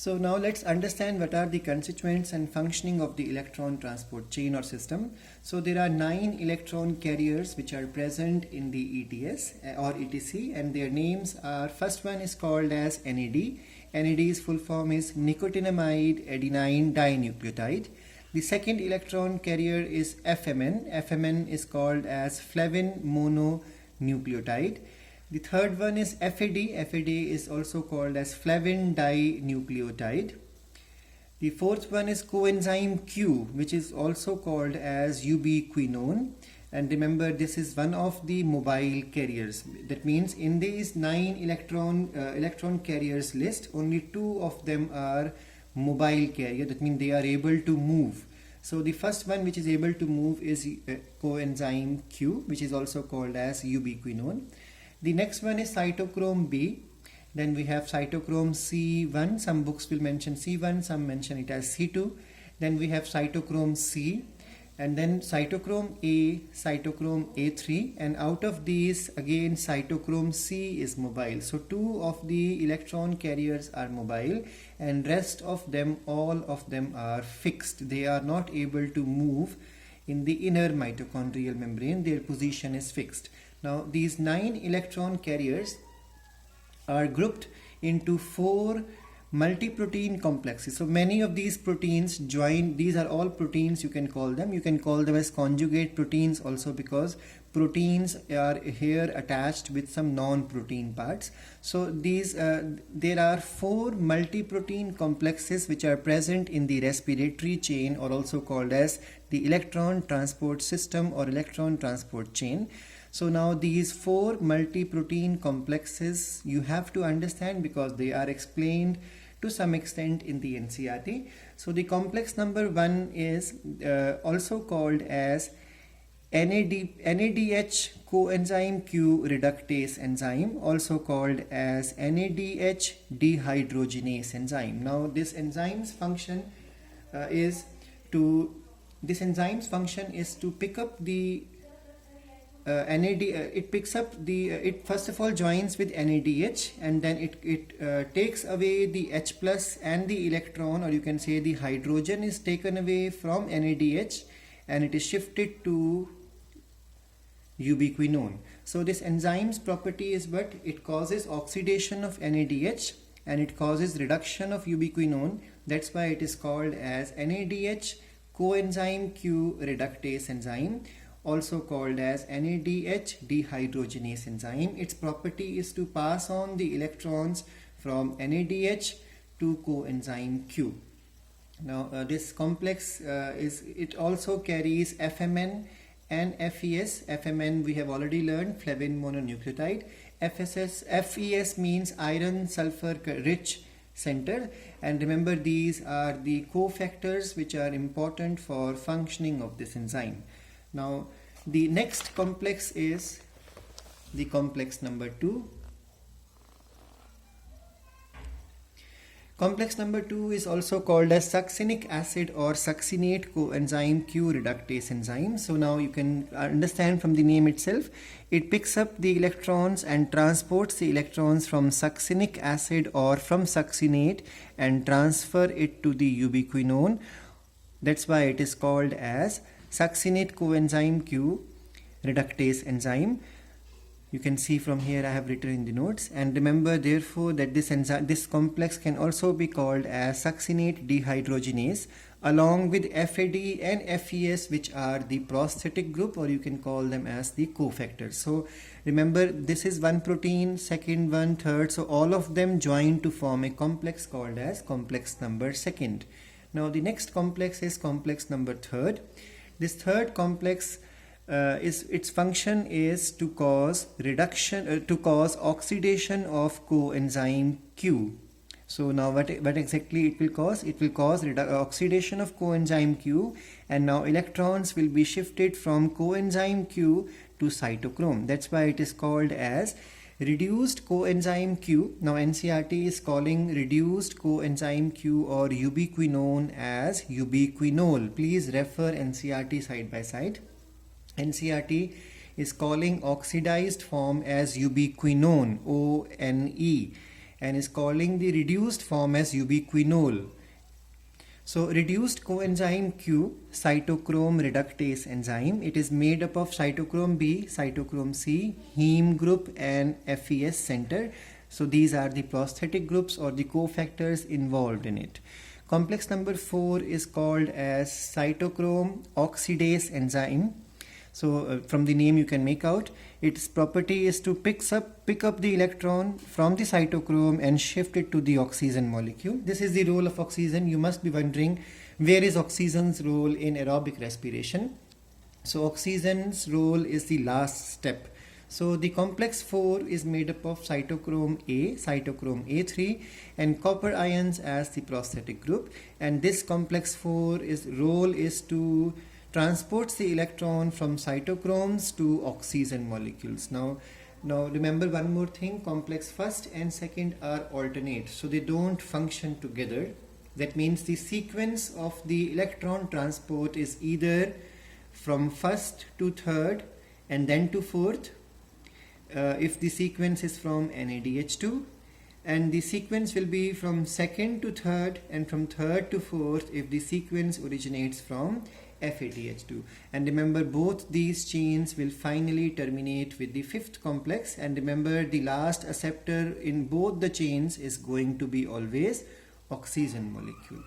So now let's understand what are the constituents and functioning of the electron transport chain or system. So there are 9 electron carriers which are present in the ETS or ETC, and their names are, first one is called as NAD. NAD's full form is nicotinamide adenine dinucleotide. The second electron carrier is FMN. FMN is called as flavin mononucleotide. The third one is FAD. FAD is also called as flavin dinucleotide. The fourth one is coenzyme Q, which is also called as ubiquinone. And remember, this is one of the mobile carriers. That means in these 9 electron carriers list, only 2 of them are mobile carrier. That means they are able to move. So the first one which is able to move is coenzyme Q, which is also called as ubiquinone. The next one is cytochrome B. Then we have cytochrome C1. Some books will mention C1, some mention it as C2. Then we have cytochrome C, and then cytochrome A, cytochrome A3, and out of these again cytochrome C is mobile. So 2 of the electron carriers are mobile, and rest of them, all of them are fixed. They are not able to move in the inner mitochondrial membrane. Their position is fixed. Now these 9 electron carriers are grouped into 4 multi-protein complexes. So many of these proteins join. These are all proteins, you can call them. You can call them as conjugate proteins also, because proteins are here attached with some non-protein parts. So these there are 4 multi-protein complexes which are present in the respiratory chain, or also called as the electron transport system or electron transport chain. So now these 4 multi-protein complexes you have to understand, because they are explained to some extent in the NCERT. So the complex number 1 is also called as NADH coenzyme Q reductase enzyme, also called as NADH dehydrogenase enzyme. Now this enzyme's function is to pick up the NAD. It picks up the it first of all joins with NADH, and then it takes away the H plus and the electron, or you can say the hydrogen is taken away from NADH, and it is shifted to ubiquinone. So this enzyme's property is what? It causes oxidation of NADH and it causes reduction of ubiquinone. That's why it is called as NADH coenzyme Q reductase enzyme, also called as NADH dehydrogenase enzyme. Its property is to pass on the electrons from NADH to coenzyme Q. Now this complex it also carries FMN and FES. FMN we have already learned, flavin mononucleotide. FES means iron sulfur rich center, and remember these are the cofactors which are important for functioning of this enzyme. Now the next complex is the complex number 2. Complex number 2 is also called as succinic acid or succinate coenzyme Q reductase enzyme. So now you can understand from the name itself, it picks up the electrons and transports the electrons from succinic acid or from succinate and transfer it to the ubiquinone. That's why it is called as succinate coenzyme Q reductase enzyme. You can see from here I have written in the notes, and remember therefore that this complex can also be called as succinate dehydrogenase, along with FAD and FES, which are the prosthetic group, or you can call them as the cofactors. So remember, this is one protein, second one, third, so all of them join to form a complex called as complex number 2. Now the next complex is complex number 3. This third complex its function is to cause oxidation of coenzyme Q. So now what exactly it will cause? It will cause oxidation of coenzyme Q, and now electrons will be shifted from coenzyme Q to cytochrome. That's why it is called as reduced coenzyme Q. Now NCERT is calling reduced coenzyme Q or ubiquinone as ubiquinol. Please refer NCERT side by side. NCERT is calling oxidized form as ubiquinone, ONE, and is calling the reduced form as ubiquinol. So reduced coenzyme Q, cytochrome reductase enzyme, it is made up of cytochrome B, cytochrome C, heme group and FES center. So these are the prosthetic groups or the cofactors involved in it. Complex number 4 is called as cytochrome oxidase enzyme. So from the name you can make out, its property is to pick up the electron from the cytochrome and shift it to the oxygen molecule. This is the role of oxygen. You must be wondering, where is oxygen's role in aerobic respiration? So oxygen's role is the last step. So the complex 4 is made up of cytochrome A, cytochrome A3 and copper ions as the prosthetic group, and this complex 4 role is to transports the electron from cytochromes to oxygen molecules. Now remember one more thing, complex first and second are alternate, so they don't function together. That means the sequence of the electron transport is either from first to third and then to fourth, if the sequence is from NADH2, and the sequence will be from second to third and from third to fourth if the sequence originates from FADH2. And remember, both these chains will finally terminate with the fifth complex, and remember the last acceptor in both the chains is going to be always oxygen molecule.